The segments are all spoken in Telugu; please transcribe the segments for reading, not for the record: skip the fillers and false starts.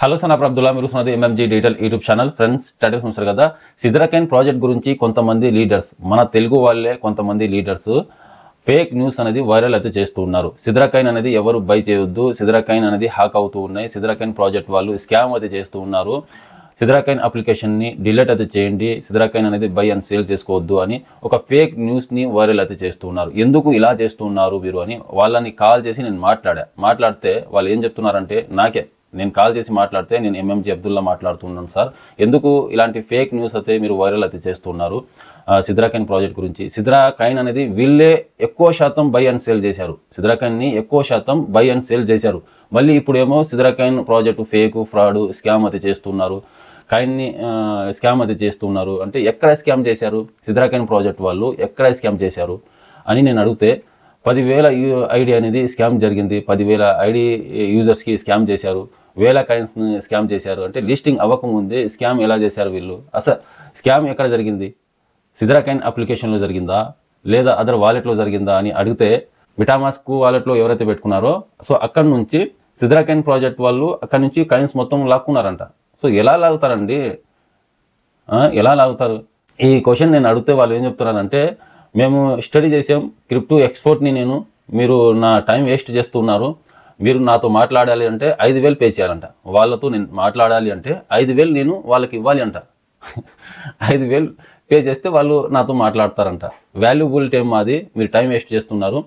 హలో సన్ అబ్దుల్లా మీరు చూస్తున్నది MMG digital YouTube channel. Friends, status చూస్తారు కదా, సిద్రాకైన్ ప్రాజెక్ట్ గురించి కొంతమంది లీడర్స్, మన తెలుగు వాళ్ళే కొంతమంది లీడర్స్ ఫేక్ న్యూస్ అనేది వైరల్ అయితే చేస్తూ ఉన్నారు. సిద్రాకైన్ అనేది ఎవరు బై చేయొద్దు, సిద్రాకైన్ అనేది హ్యాక్ అవుతూ ఉన్నాయి, సిద్రాకైన్ ప్రాజెక్ట్ వాళ్ళు స్కామ్ అయితే చేస్తూ ఉన్నారు, సిద్రాకైన్ అప్లికేషన్ని డిలీట్ అయితే చేయండి, సిద్రాకైన్ అనేది బై అండ్ సేల్ చేసుకోవద్దు అని ఒక ఫేక్ న్యూస్ని వైరల్ అయితే చేస్తూ ఉన్నారు. ఎందుకు ఇలా చేస్తూ ఉన్నారు వీరు అని వాళ్ళని కాల్ చేసి నేను మాట్లాడితే వాళ్ళు ఏం చెప్తున్నారంటే, నేను కాల్ చేసి మాట్లాడితే నేను ఎంఎంజీ అబ్దుల్లా మాట్లాడుతున్నాను సార్, ఎందుకు ఇలాంటి ఫేక్ న్యూస్ అయితే మీరు వైరల్ అయితే చేస్తున్నారు సిద్రాకైన్ ప్రాజెక్ట్ గురించి. సిద్రాకైన్ అనేది వీళ్ళే ఎక్కువ శాతం బై అండ్ సేల్ చేశారు, సిద్రాకైన్ని ఎక్కువ శాతం బై అండ్ సేల్ చేశారు. మళ్ళీ ఇప్పుడేమో సిద్రాకైన్ ప్రాజెక్టు ఫేక్ ఫ్రాడ్ స్కామ్ అయితే చేస్తున్నారు, కాయిన్ని స్కామ్ అయితే చేస్తున్నారు. అంటే ఎక్కడ స్కామ్ చేశారు సిద్రాకైన్ ప్రాజెక్ట్ వాళ్ళు, ఎక్కడ స్కామ్ చేశారు అని నేను అడిగితే 10,000 ఐడి అనేది స్కామ్ జరిగింది, 10,000 ఐడి యూజర్స్కి స్కామ్ చేశారు, 1000 కాయిన్స్ని స్కామ్ చేశారు. అంటే లిస్టింగ్ అవ్వకముందే స్కామ్ ఎలా చేశారు వీళ్ళు? అసలు స్కామ్ ఎక్కడ జరిగింది? సిద్రాకైన్ అప్లికేషన్లో జరిగిందా లేదా అదర్ వాలెట్లో జరిగిందా అని అడిగితే, మిటామాస్క్ వాలెట్లో ఎవరైతే పెట్టుకున్నారో సో అక్కడ నుంచి సిద్రాకైన్ ప్రాజెక్ట్ వాళ్ళు అక్కడ నుంచి కాయిన్స్ మొత్తం లాక్కున్నారంట. సో ఎలా లాగుతారండి, ఎలా లాగుతారు? ఈ క్వశ్చన్ నేను అడిగితే వాళ్ళు ఏం చెప్తున్నారంటే, మేము స్టడీ చేసాం క్రిప్టో ఎక్స్పోర్ట్ని, మీరు నా టైం వేస్ట్ చేస్తున్నారు, మీరు నాతో మాట్లాడాలి అంటే 5,000 పే చేయాలంట. వాళ్ళతో నేను మాట్లాడాలి అంటే 5,000 నేను వాళ్ళకి ఇవ్వాలి అంట. 5,000 పే చేస్తే వాళ్ళు నాతో మాట్లాడతారంట. వాల్యుబుల్ టైం మాది, మీరు టైం వేస్ట్ చేస్తున్నారు,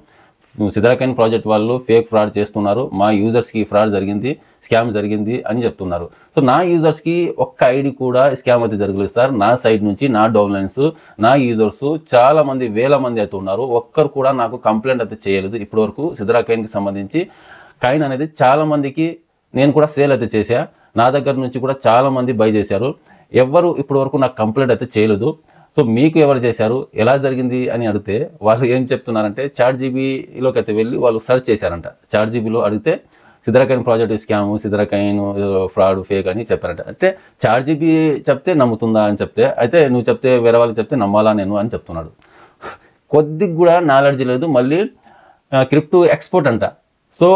సిద్రాకైన్ ప్రాజెక్ట్ వాళ్ళు ఫేక్ ఫ్రాడ్ చేస్తున్నారు, మా యూజర్స్కి ఫ్రాడ్ జరిగింది, స్కామ్ జరిగింది అని చెప్తున్నారు. సో నా యూజర్స్కి ఒక్క ఐడి కూడా స్కామ్ అయితే జరగలేదు సార్, నా సైడ్ నుంచి నా డౌన్లైన్స్ నా యూజర్స్ చాలా మంది, వేల మంది అయితే ఉన్నారు, ఒక్కరు కూడా నాకు కంప్లైంట్ అయితే చేయలేదు ఇప్పటివరకు. సిద్రాకైన్కి సంబంధించి కాయిన్ అనేది చాలా మందికి నేను కూడా సేల్ అయితే చేశా, నా దగ్గర నుంచి కూడా చాలా మంది బై చేశారు, ఎవ్వరు ఇప్పటివరకు నాకు కంప్లైంట్ అయితే చేయలేదు. సో మీకు ఎవరు చేశారు, ఎలా జరిగింది అని అడిగితే వాళ్ళు ఏం చెప్తున్నారంటే, ChatGPTలోకి అయితే వెళ్ళి వాళ్ళు సెర్చ్ చేశారంట. ChatGPTలో అడిగితే సిద్రాకైన్ ప్రాజెక్ట్ స్కాము, సిద్రాకైన్ ఫ్రాడ్ ఫేక్ అని చెప్పారంట. అంటే ChatGPT చెప్తే నమ్ముతుందా అని చెప్తే, అయితే నువ్వు చెప్తే వేరే వాళ్ళకి చెప్తే నమ్మాలా నేను అని చెప్తున్నాడు. కొద్దిగా కూడా నాలెడ్జ్ లేదు. మళ్ళీ క్రిప్టో ఎక్స్పోర్ట్ అంట. సో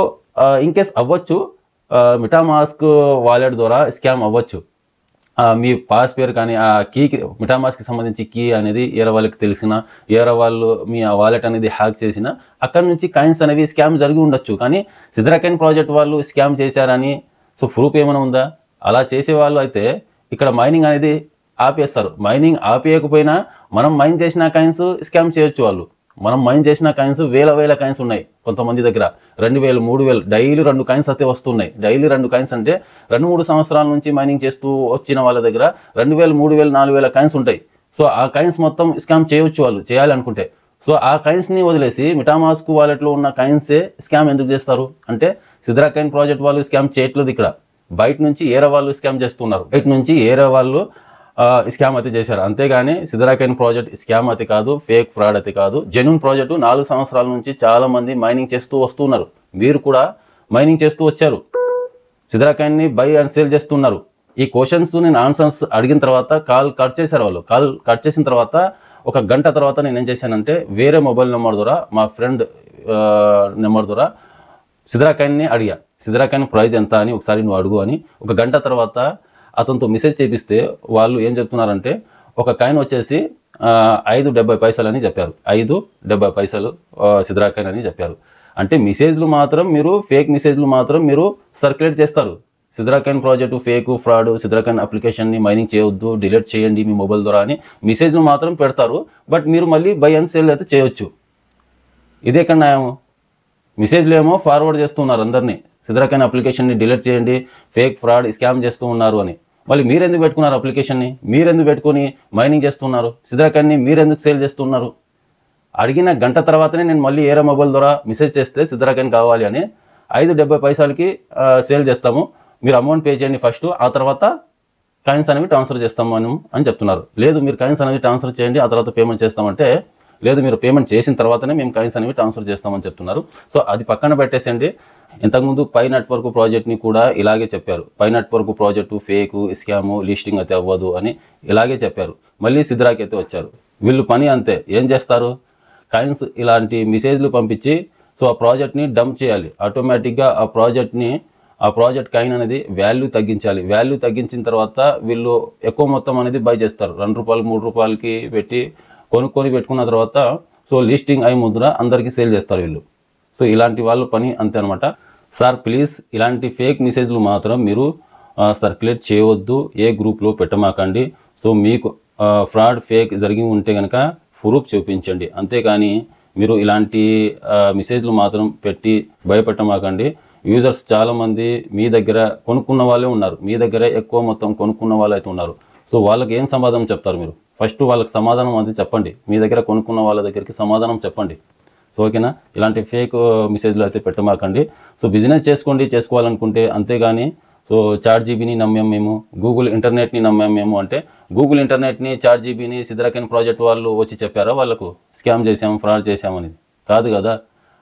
ఇన్కేస్ అవ్వచ్చు, మిటామాస్క్ వాలెట్ ద్వారా స్కామ్ అవ్వచ్చు, మీ పాస్ పేరు కానీ ఆ కీకి, మిటామాస్క్కి సంబంధించి కీ అనేది ఏరే వాళ్ళకి తెలిసిన, ఏరే వాళ్ళు మీ ఆ వాలెట్ అనేది హ్యాక్ చేసిన అక్కడ నుంచి కాయిన్స్ అనేవి స్కామ్ జరిగి ఉండొచ్చు. కానీ సిద్రాకైన్ ప్రాజెక్ట్ వాళ్ళు స్కామ్ చేశారని సో ప్రూఫ్ ఏమైనా ఉందా? అలా చేసేవాళ్ళు అయితే ఇక్కడ మైనింగ్ అనేది ఆపేస్తారు. మైనింగ్ ఆపేయకపోయినా మనం మైన్ చేసిన కాయిన్స్ స్కామ్ చేయొచ్చు వాళ్ళు. మనం మైన్ చేసిన కాయిన్స్ వేల కాయిన్స్ ఉన్నాయి కొంతమంది దగ్గర, 2,000 3,000 డైలీ 2 కాయిన్స్ అయితే వస్తున్నాయి. డైలీ 2 కాయిన్స్ అంటే 2-3 సంవత్సరాల నుంచి మైనింగ్ చేస్తూ వచ్చిన వాళ్ళ దగ్గర 2,000 3,000 4,000 కాయిన్స్ ఉంటాయి. సో ఆ కాయిన్స్ మొత్తం స్కామ్ చేయొచ్చు వాళ్ళు, చేయాలనుకుంటే. సో ఆ కాయిన్స్ని వదిలేసి మిటామాస్క్ వాలెట్లో ఉన్న కాయిన్సే స్కామ్ ఎందుకు చేస్తారు అంటే, సిద్రాకైన్ ప్రాజెక్ట్ వాళ్ళు స్కామ్ చేయట్లేదు, ఇక్కడ బయట నుంచి ఏరే వాళ్ళు స్కామ్ చేస్తున్నారు, బయట నుంచి ఏరే వాళ్ళు స్కామ్ అయితే చేశారు. అంతేగాని సిద్రాకైన్ ప్రాజెక్ట్ స్కామ్ అయితే కాదు, ఫేక్ ఫ్రాడ్ అయితే కాదు, జెన్యూన్ ప్రాజెక్టు. 4 సంవత్సరాల నుంచి చాలామంది మైనింగ్ చేస్తూ వస్తున్నారు, వీరు కూడా మైనింగ్ చేస్తూ వచ్చారు, సిద్రాకైన్ని బై అండ్ సేల్ చేస్తున్నారు. ఈ క్వశ్చన్స్ నేను ఆన్సర్స్ అడిగిన తర్వాత కాల్ కట్ చేశారు వాళ్ళు. కాల్ కట్ చేసిన తర్వాత 1 గంట తర్వాత నేను ఏం చేశానంటే, వేరే మొబైల్ నెంబర్ ద్వారా, మా ఫ్రెండ్ నెంబర్ ద్వారా సిద్రాకైన్ని అడిగా, సిద్రాకైన్ ప్రైస్ ఎంత అని ఒకసారి నువ్వు అడుగు అని. 1 గంట తర్వాత అతనితో మెసేజ్ చేపిస్తే వాళ్ళు ఏం చెప్తున్నారంటే, ఒక కాయిన్ వచ్చేసి 5.70 పైసలు అని చెప్పారు, 5.70 పైసలు సిద్రాకైన్ అని చెప్పారు. అంటే మెసేజ్లు మాత్రం మీరు, ఫేక్ మెసేజ్లు మాత్రం మీరు సర్క్యులేట్ చేస్తారు. సిద్రాకైన్ ప్రాజెక్టు ఫేక్ ఫ్రాడ్, సిద్రాకైన్ అప్లికేషన్ని మైనింగ్ చేయొద్దు, డిలీట్ చేయండి మీ మొబైల్ ద్వారా అని మెసేజ్లు మాత్రం పెడతారు. బట్ మీరు మళ్ళీ బై అండ్ సేల్ అయితే చేయొచ్చు. ఇదే ఎక్కడ న్యాయం? మెసేజ్లు ఏమో ఫార్వర్డ్ చేస్తున్నారు అందరినీ, సిద్రాకైన్ అప్లికేషన్ని డిలీట్ చేయండి, ఫేక్ ఫ్రాడ్ స్కామ్ చేస్తూ ఉన్నారు అని. మళ్ళీ మీరెందుకు పెట్టుకున్నారు అప్లికేషన్ని? మీరెందుకు పెట్టుకొని మైనింగ్ చేస్తున్నారు? సిద్రాకైన్ని మీరెందుకు సేల్ చేస్తున్నారు? అడిగిన గంట తర్వాతనే నేను మళ్ళీ ఏరే మొబైల్ ద్వారా మెసేజ్ చేస్తే సిద్రాకైన్ కావాలి అని 5.70 పైసలకి సేల్ చేస్తాము, మీరు అమౌంట్ పే చేయండి ఫస్ట్, ఆ తర్వాత కాయిన్స్ అనేవి ట్రాన్స్ఫర్ చేస్తాము అని చెప్తున్నారు. లేదు, మీరు కాయిన్స్ అనేవి ట్రాన్స్ఫర్ చేయండి, ఆ తర్వాత పేమెంట్ చేస్తామంటే, లేదు మీరు పేమెంట్ చేసిన తర్వాతనే మేము కాయిన్స్ అనేవి ట్రాన్స్ఫర్ చేస్తామని చెప్తున్నారు. సో అది పక్కన పెట్టేసండి. ఇంతకుముందు పై నెట్వర్క్ ప్రాజెక్ట్ని కూడా ఇలాగే చెప్పారు, Pi network project fake scam, listing అయితే అవ్వదు అని ఇలాగే చెప్పారు. మళ్ళీ సిద్రాకి అయితే వచ్చారు. వీళ్ళు పని అంతే, ఏం చేస్తారు, కాయిన్స్ ఇలాంటి మెసేజ్లు పంపించి సో ఆ ప్రాజెక్ట్ని డంప్ చేయాలి, ఆటోమేటిక్గా ఆ ప్రాజెక్ట్ని ఆ ప్రాజెక్ట్ కాయిన్ అనేది వాల్యూ తగ్గించాలి. వాల్యూ తగ్గించిన తర్వాత వీళ్ళు ఎక్కువ మొత్తం అనేది బై చేస్తారు. రూ. 2 రూ. 3కి పెట్టి కొనుక్కొని పెట్టుకున్న తర్వాత సో లిస్టింగ్ అయి ముద్ర అందరికీ సేల్ చేస్తారు వీళ్ళు. సో ఇలాంటి వాళ్ళ పని అంతే అనమాట. సార్ ప్లీజ్ ఇలాంటి ఫేక్ మెసేజ్లు మాత్రం మీరు సర్క్యులేట్ చేయవద్దు, ఏ గ్రూప్లో పెట్టమాకండి. సో మీకు ఫ్రాడ్ ఫేక్ జరిగి ఉంటే కనుక ప్రూఫ్ చూపించండి, అంతేకాని మీరు ఇలాంటి మెసేజ్లు మాత్రం పెట్టి భయపెట్టమాకండి. యూజర్స్ చాలామంది మీ దగ్గర కొనుక్కున్న వాళ్ళే ఉన్నారు, మీ దగ్గర ఎక్కువ మొత్తం కొనుక్కున్న వాళ్ళు అయితే ఉన్నారు. సో వాళ్ళకి ఏం సమాధానం చెప్తారు మీరు? ఫస్ట్ వాళ్ళకి సమాధానం అది చెప్పండి, మీ దగ్గర కొనుక్కున్న వాళ్ళ దగ్గరికి సమాధానం చెప్పండి. సో ఓకేనా, ఇలాంటి ఫేక్ మెసేజ్లు అయితే పెట్టమాకండి. సో బిజినెస్ చేసుకోవాలనుకుంటే అంతేగాని సో చాట్‌జీపీని నమ్మాం మేము, గూగుల్ ఇంటర్నెట్ని నమ్మాం మేము అంటే గూగుల్ ఇంటర్నెట్ని, చాట్‌జీపీని సిద్రాకెన్ ప్రాజెక్ట్ వాళ్ళు వచ్చి చెప్పారా వాళ్ళకు స్కామ్ చేసాం, ఫ్రాడ్ చేసామని? కాదు కదా.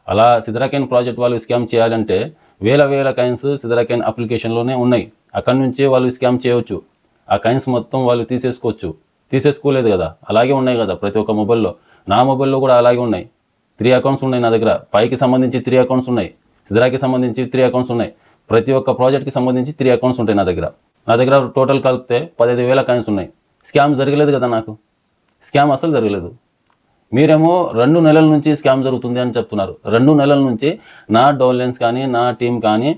అలా సిద్రాకెన్ ప్రాజెక్ట్ వాళ్ళు స్కామ్ చేయాలంటే వేల కాయిన్స్ సిద్రాకెన్ అప్లికేషన్లోనే ఉన్నాయి, అక్కడి నుంచే వాళ్ళు స్కామ్ చేయవచ్చు. ఆ కాయిన్స్ మొత్తం వాళ్ళు తీసేసుకోలేదు కదా, అలాగే ఉన్నాయి కదా ప్రతి ఒక్క మొబైల్లో. నా మొబైల్లో కూడా అలాగే ఉన్నాయి. 3 అకౌంట్స్ ఉన్నాయి నా దగ్గర. పైకి సంబంధించి 3 అకౌంట్స్ ఉన్నాయి, సిద్రాకి సంబంధించి 3 అకౌంట్స్ ఉన్నాయి, ప్రతి ఒక్క ప్రాజెక్ట్కి సంబంధించి 3 అకౌంట్స్ ఉంటాయి నా దగ్గర టోటల్ కలిపితే 15,000 కాయిన్స్ ఉన్నాయి. స్కామ్ జరగలేదు కదా నాకు, స్కామ్ అసలు జరగలేదు. మీరేమో 2 నెలల నుంచి స్కామ్ జరుగుతుంది అని చెప్తున్నారు. 2 నెలల నుంచి నా డౌన్లైన్స్ కానీ నా టీం కానీ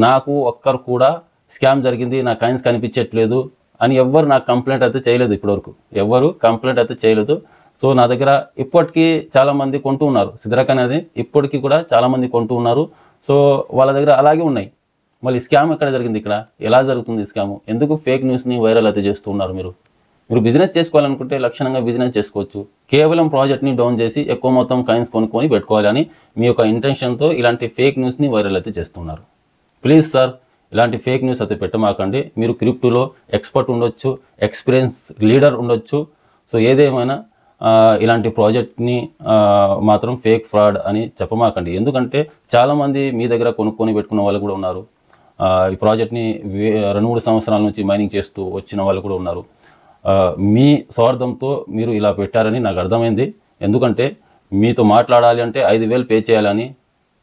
నాకు ఒక్కరు కూడా స్కామ్ జరిగింది, నా కాయిన్స్ కనిపించట్లేదు అని ఎవ్వరు నాకు కంప్లైంట్ అయితే చేయలేదు. ఇప్పటివరకు ఎవ్వరు కంప్లైంట్ అయితే చేయలేదు. సో నా దగ్గర ఇప్పటికీ చాలామంది కొంటూ ఉన్నారు, సిద్రాక్ అనేది ఇప్పటికీ కూడా చాలామంది కొంటూ ఉన్నారు. సో వాళ్ళ దగ్గర అలాగే ఉన్నాయి. మళ్ళీ స్కామ్ ఎక్కడ జరిగింది? ఇక్కడ ఎలా జరుగుతుంది స్కాము? ఎందుకు ఫేక్ న్యూస్ని వైరల్ అయితే చేస్తూ ఉన్నారు? మీరు బిజినెస్ చేసుకోవాలనుకుంటే లక్షణంగా బిజినెస్ చేసుకోవచ్చు. కేవలం ప్రాజెక్ట్ని డౌన్ చేసి ఎక్కువ మొత్తం కాయిన్స్ కొనుక్కొని పెట్టుకోవాలి అని మీ యొక్క ఇంటెన్షన్తో ఇలాంటి ఫేక్ న్యూస్ని వైరల్ అయితే చేస్తున్నారు. ప్లీజ్ సార్, ఇలాంటి ఫేక్ న్యూస్ అయితే పెట్టమాకండి. మీరు క్రిప్టోలో ఎక్స్పర్ట్ ఉండొచ్చు, ఎక్స్పీరియన్స్ లీడర్ ఉండొచ్చు. సో ఏదేమైనా ఇలాంటి ప్రాజెక్ట్ని మాత్రం ఫేక్ ఫ్రాడ్ అని చెప్పమాకండి. ఎందుకంటే చాలామంది మీ దగ్గర కొనుక్కొని పెట్టుకున్న వాళ్ళు కూడా ఉన్నారు. ఈ ప్రాజెక్ట్ని 2-3 సంవత్సరాల నుంచి మైనింగ్ చేస్తూ వచ్చిన వాళ్ళు కూడా ఉన్నారు. మీ స్వార్థంతో మీరు ఇలా పెట్టారని నాకు అర్థమైంది. ఎందుకంటే మీతో మాట్లాడాలి అంటే 5,000 పే చేయాలని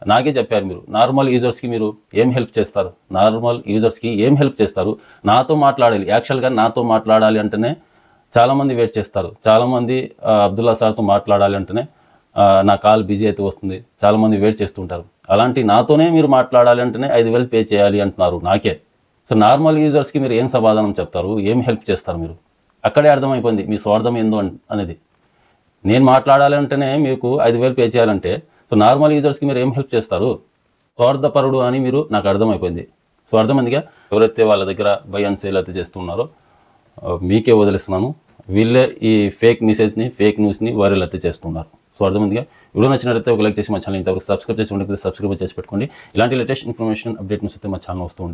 నాకే చెప్పారు. మీరు నార్మల్ యూజర్స్కి మీరు ఏం హెల్ప్ చేస్తారు? నాతో మాట్లాడాలి, యాక్చువల్గా నాతో మాట్లాడాలి అంటేనే చాలామంది వెయిట్ చేస్తారు. చాలామంది అబ్దుల్లా సార్తో మాట్లాడాలి అంటేనే నా కాల్ బిజీ అయితే వస్తుంది, చాలామంది వెయిట్ చేస్తుంటారు. అలాంటి నాతోనే మీరు మాట్లాడాలి అంటేనే 5,000 పే చేయాలి అంటున్నారు నాకే. సో నార్మల్ యూజర్స్కి మీరు ఏం సమాధానం చెప్తారు, ఏం హెల్ప్ చేస్తారు? మీరు అక్కడే అర్థమైపోయింది మీ స్వార్థం ఏందో అనేది. నేను మాట్లాడాలి అంటేనే మీకు 5,000 పే చేయాలంటే సో నార్మల్ యూజర్స్కి మీరు ఏం హెల్ప్ చేస్తారు? స్వార్థపరుడు అని మీరు నాకు అర్థమైపోయింది. సో అర్థమైందిగా. ఎవరైతే వాళ్ళ దగ్గర బై అండ్ సేల్ అయితే చేస్తున్నారో మీకే వదిలేస్తున్నాను. వీళ్ళే ఈ ఫేక్ మెసేజ్ని, ఫేక్ న్యూస్ని వైరల్ అయితే చేస్తున్నారు. సో అర్థమైందిగా. వీడియో నచ్చినట్లయితే ఒక లైక్ చేసి మా ఛానల్ ఇంతవరకు సబ్స్క్రైబ్ చేసి ఉంటే సబ్స్క్రైబ్ చేసి పెట్టుకోండి. ఇలాంటి లేటెస్ట్ ఇన్ఫర్మేషన్ అప్డేట్ న్యూస్ అయితే మా ఛానల్ వస్తూ ఉంటాయి.